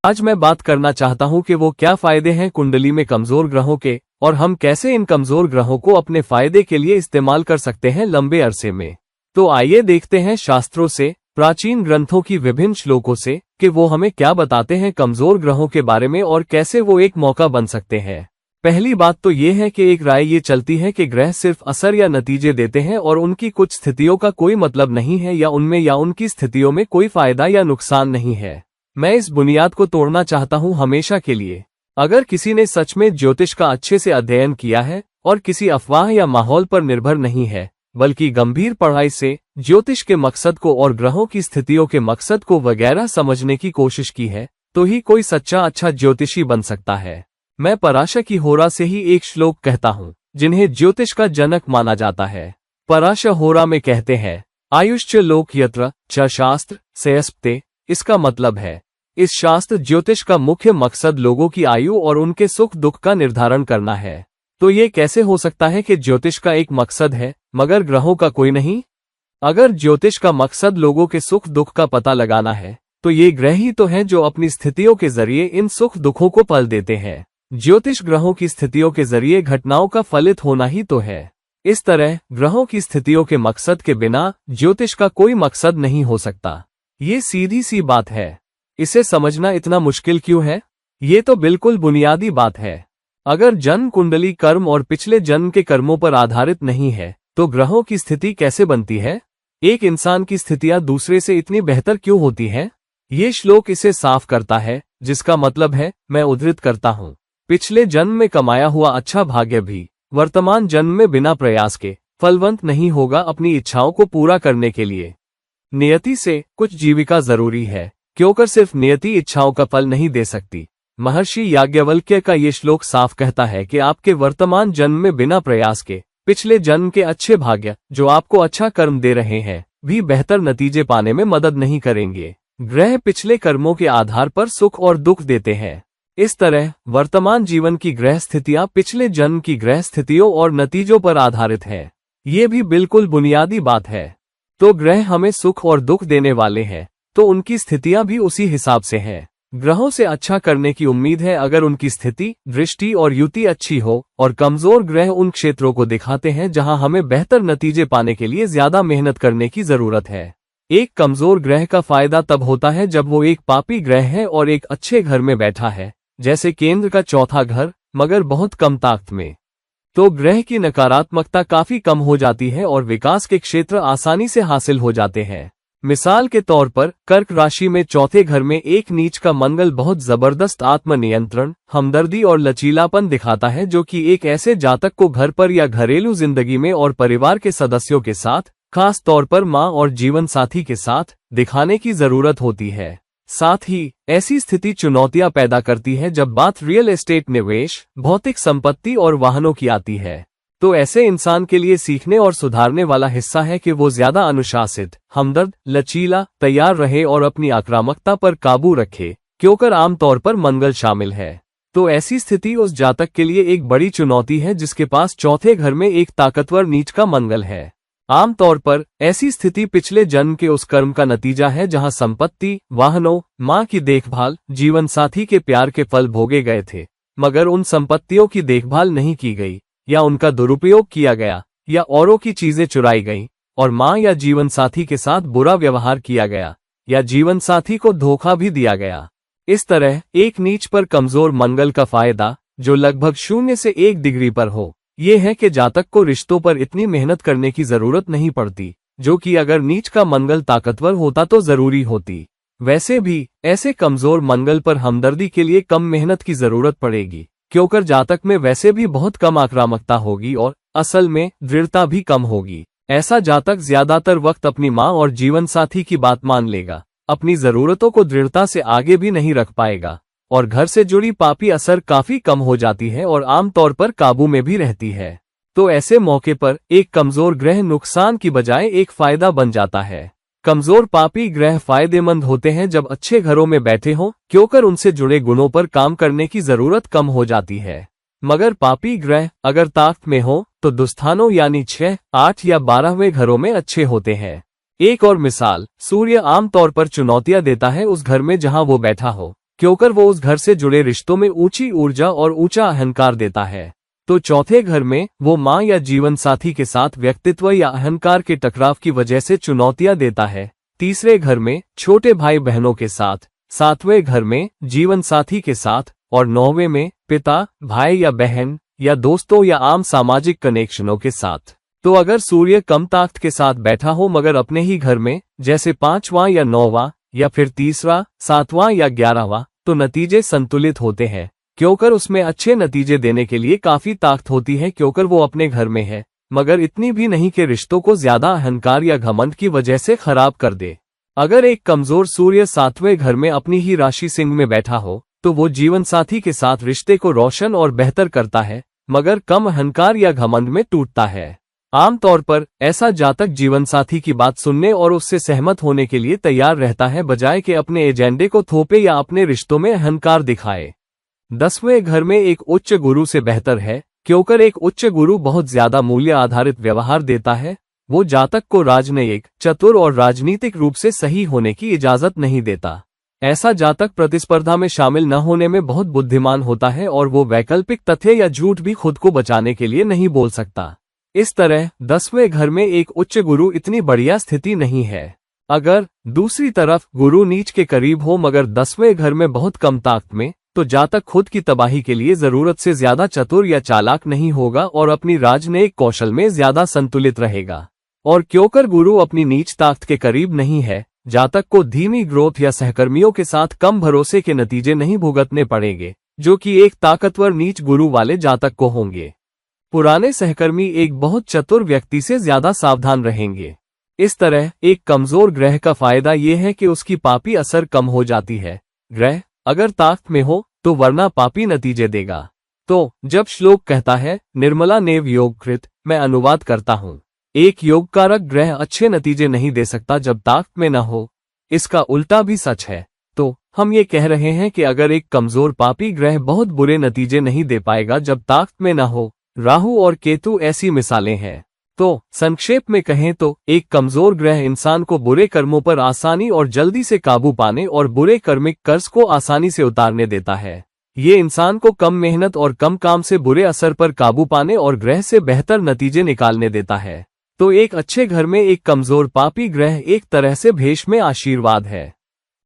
आज मैं बात करना चाहता हूं कि वो क्या फायदे हैं कुंडली में कमजोर ग्रहों के और हम कैसे इन कमजोर ग्रहों को अपने फायदे के लिए इस्तेमाल कर सकते हैं लंबे अरसे में। तो आइए देखते हैं शास्त्रों से, प्राचीन ग्रंथों की विभिन्न श्लोकों से कि वो हमें क्या बताते हैं कमजोर ग्रहों के बारे में और कैसे वो एक मौका बन सकते हैं। पहली बात तो ये है कि एक राय ये चलती है कि ग्रह सिर्फ असर या नतीजे देते हैं और उनकी कुछ स्थितियों का कोई मतलब नहीं है या उनमें या उनकी स्थितियों में कोई फायदा या नुकसान नहीं है। मैं इस बुनियाद को तोड़ना चाहता हूं हमेशा के लिए। अगर किसी ने सच में ज्योतिष का अच्छे से अध्ययन किया है और किसी अफवाह या माहौल पर निर्भर नहीं है, बल्कि गंभीर पढ़ाई से ज्योतिष के मकसद को और ग्रहों की स्थितियों के मकसद को वगैरह समझने की कोशिश की है, तो ही कोई सच्चा अच्छा ज्योतिषी बन सकता है। मैं पराशर की होरा से ही एक श्लोक कहता हूँ, जिन्हें ज्योतिष का जनक माना जाता है। पराशर होरा में कहते हैं, आयुष्च लोक यत्र च शास्त्र सेयस्पते। इसका मतलब है, इस शास्त्र ज्योतिष का मुख्य मकसद लोगों की आयु और उनके सुख दुख का निर्धारण करना है। तो ये कैसे हो सकता है कि ज्योतिष का एक मकसद है मगर ग्रहों का कोई नहीं? अगर ज्योतिष का मकसद लोगों के सुख दुख का पता लगाना है, तो ये ग्रह ही तो हैं जो अपनी स्थितियों के जरिए इन सुख दुखों को पल देते हैं। ज्योतिष ग्रहों की स्थितियों के जरिए घटनाओं का फलित होना ही तो है। इस तरह ग्रहों की स्थितियों के मकसद के बिना ज्योतिष का कोई मकसद नहीं हो सकता। ये सीधी सी बात है। इसे समझना इतना मुश्किल क्यों है? ये तो बिल्कुल बुनियादी बात है। अगर जन्म कुंडली कर्म और पिछले जन्म के कर्मों पर आधारित नहीं है, तो ग्रहों की स्थिति कैसे बनती है? एक इंसान की स्थितियां दूसरे से इतनी बेहतर क्यों होती हैं? ये श्लोक इसे साफ करता है, जिसका मतलब है, मैं उद्धृत करता हूँ, पिछले जन्म में कमाया हुआ अच्छा भाग्य भी वर्तमान जन्म में बिना प्रयास के फलवंत नहीं होगा अपनी इच्छाओं को पूरा करने के लिए। नियति से कुछ जीविका जरूरी है, क्योंकि सिर्फ नियति इच्छाओं का फल नहीं दे सकती। महर्षि याज्ञवल्क्य का ये श्लोक साफ कहता है कि आपके वर्तमान जन्म में बिना प्रयास के पिछले जन्म के अच्छे भाग्य, जो आपको अच्छा कर्म दे रहे हैं, भी बेहतर नतीजे पाने में मदद नहीं करेंगे। ग्रह पिछले कर्मों के आधार पर सुख और दुख देते हैं। इस तरह वर्तमान जीवन की ग्रह स्थितियां पिछले जन्म की ग्रह स्थितियों और नतीजों पर आधारित है। ये भी बिल्कुल बुनियादी बात है। तो ग्रह हमें सुख और दुख देने वाले हैं, तो उनकी स्थितियां भी उसी हिसाब से हैं। ग्रहों से अच्छा करने की उम्मीद है अगर उनकी स्थिति, दृष्टि और युति अच्छी हो, और कमजोर ग्रह उन क्षेत्रों को दिखाते हैं जहां हमें बेहतर नतीजे पाने के लिए ज्यादा मेहनत करने की जरूरत है। एक कमजोर ग्रह का फायदा तब होता है जब वो एक पापी ग्रह है और एक अच्छे घर में बैठा है, जैसे केंद्र का चौथा घर, मगर बहुत कम ताकत में। तो ग्रह की नकारात्मकता काफी कम हो जाती है और विकास के क्षेत्र आसानी से हासिल हो जाते हैं। मिसाल के तौर पर कर्क राशि में चौथे घर में एक नीच का मंगल बहुत जबरदस्त आत्मनियंत्रण, हमदर्दी और लचीलापन दिखाता है, जो कि एक ऐसे जातक को घर पर या घरेलू जिंदगी में और परिवार के सदस्यों के साथ, खास तौर पर मां और जीवन साथी के साथ, दिखाने की जरूरत होती है। साथ ही ऐसी स्थिति चुनौतियां पैदा करती है जब बात रियल एस्टेट निवेश, भौतिक संपत्ति और वाहनों की आती है। तो ऐसे इंसान के लिए सीखने और सुधारने वाला हिस्सा है कि वो ज्यादा अनुशासित, हमदर्द, लचीला, तैयार रहे और अपनी आक्रामकता पर काबू रखे, क्योंकि आमतौर पर मंगल शामिल है। तो ऐसी स्थिति उस जातक के लिए एक बड़ी चुनौती है जिसके पास चौथे घर में एक ताकतवर नीच का मंगल है। आमतौर पर ऐसी स्थिति पिछले जन्म के उस कर्म का नतीजा है जहां संपत्ति, वाहनों, मां की देखभाल, जीवन साथी के प्यार के फल भोगे गए थे, मगर उन संपत्तियों की देखभाल नहीं की गई, या उनका दुरुपयोग किया गया, या औरों की चीजें चुराई गईं, और मां या जीवन साथी के साथ बुरा व्यवहार किया गया, या जीवन साथी को धोखा भी दिया गया। इस तरह एक नीच पर कमजोर मंगल का फायदा, जो लगभग 0 से 1 डिग्री पर हो, ये है कि जातक को रिश्तों पर इतनी मेहनत करने की जरूरत नहीं पड़ती, जो कि अगर नीच का मंगल ताकतवर होता तो जरूरी होती। वैसे भी ऐसे कमजोर मंगल पर हमदर्दी के लिए कम मेहनत की जरूरत पड़ेगी, क्योंकि जातक में वैसे भी बहुत कम आक्रामकता होगी और असल में दृढ़ता भी कम होगी। ऐसा जातक ज्यादातर वक्त अपनी मां और जीवन साथी की बात मान लेगा, अपनी जरूरतों को दृढ़ता से आगे भी नहीं रख पाएगा, और घर से जुड़ी पापी असर काफी कम हो जाती है और आमतौर पर काबू में भी रहती है। तो ऐसे मौके पर एक कमजोर ग्रह नुकसान की बजाय एक फायदा बन जाता है। कमजोर पापी ग्रह फायदेमंद होते हैं जब अच्छे घरों में बैठे हों, क्योंकि उनसे जुड़े गुणों पर काम करने की जरूरत कम हो जाती है। मगर पापी ग्रह अगर ताकत में हो तो दुस्थानों यानी 6, 8 या 12वें घरों में अच्छे होते हैं। एक और मिसाल, सूर्य आमतौर पर चुनौतियां देता है उस घर में जहां वो बैठा हो, क्योंकि वो उस घर से जुड़े रिश्तों में ऊंची ऊर्जा और ऊंचा अहंकार देता है। तो चौथे घर में वो माँ या जीवन साथी के साथ व्यक्तित्व या अहंकार के टकराव की वजह से चुनौतियां देता है। तीसरे घर में छोटे भाई बहनों के साथ, सातवें घर में जीवन साथी के साथ और नौवें में पिता, भाई या बहन या दोस्तों या आम सामाजिक कनेक्शनों के साथ। तो अगर सूर्य कम ताकत के साथ बैठा हो मगर अपने ही घर में, जैसे 5वां या 9वां या फिर 3रा, 7वां या 11वां, तो नतीजे संतुलित होते हैं, क्योंकि उसमें अच्छे नतीजे देने के लिए काफी ताकत होती है क्योंकि वो अपने घर में है, मगर इतनी भी नहीं कि रिश्तों को ज्यादा अहंकार या घमंड की वजह से खराब कर दे। अगर एक कमजोर सूर्य 7वें घर में अपनी ही राशि सिंह में बैठा हो तो वो जीवन साथी के साथ रिश्ते को रोशन और बेहतर करता है, मगर कम अहंकार या घमंड में टूटता है। आमतौर पर ऐसा जातक जीवन साथी की बात सुनने और उससे सहमत होने के लिए तैयार रहता है, बजाय कि अपने एजेंडे को थोपे या अपने रिश्तों में अहंकार दिखाए। 10वें घर में एक उच्च गुरु से बेहतर है, क्योंकि एक उच्च गुरु बहुत ज्यादा मूल्य आधारित व्यवहार देता है। वो जातक को राजनयिक, चतुर और राजनीतिक रूप से सही होने की इजाजत नहीं देता। ऐसा जातक प्रतिस्पर्धा में शामिल न होने में बहुत बुद्धिमान होता है और वो वैकल्पिक तथ्य या झूठ भी खुद को बचाने के लिए नहीं बोल सकता। इस तरह 10वें घर में एक उच्च गुरु इतनी बढ़िया स्थिति नहीं है। अगर दूसरी तरफ गुरु नीच के करीब हो मगर 10वें घर में बहुत कम ताकत में, तो जातक खुद की तबाही के लिए जरूरत से ज्यादा चतुर या चालाक नहीं होगा और अपनी राजनयिक कौशल में ज्यादा संतुलित रहेगा। और क्योंकि गुरु अपनी नीच ताकत के करीब नहीं है, जातक को धीमी ग्रोथ या सहकर्मियों के साथ कम भरोसे के नतीजे नहीं भुगतने पड़ेंगे, जो कि एक ताकतवर नीच गुरु वाले जातक को होंगे। पुराने सहकर्मी एक बहुत चतुर व्यक्ति से ज्यादा सावधान रहेंगे। इस तरह एक कमजोर ग्रह का फायदा यह है कि उसकी पापी असर कम हो जाती है। ग्रह अगर ताकत में हो तो वरना पापी नतीजे देगा। तो जब श्लोक कहता है निर्मला नेव योगकृत, मैं अनुवाद करता हूँ, एक योगकारक ग्रह अच्छे नतीजे नहीं दे सकता जब ताकत में न हो। इसका उल्टा भी सच है। तो हम ये कह रहे हैं कि अगर एक कमजोर पापी ग्रह बहुत बुरे नतीजे नहीं दे पाएगा जब ताकत में न हो। राहु और केतु ऐसी मिसालें हैं। तो संक्षेप में कहें तो एक कमजोर ग्रह इंसान को बुरे कर्मों पर आसानी और जल्दी से काबू पाने और बुरे कर्मिक कर्ज को आसानी से उतारने देता है। ये इंसान को कम मेहनत और कम काम से बुरे असर पर काबू पाने और ग्रह से बेहतर नतीजे निकालने देता है। तो एक अच्छे घर में एक कमजोर पापी ग्रह एक तरह से भेष में आशीर्वाद है।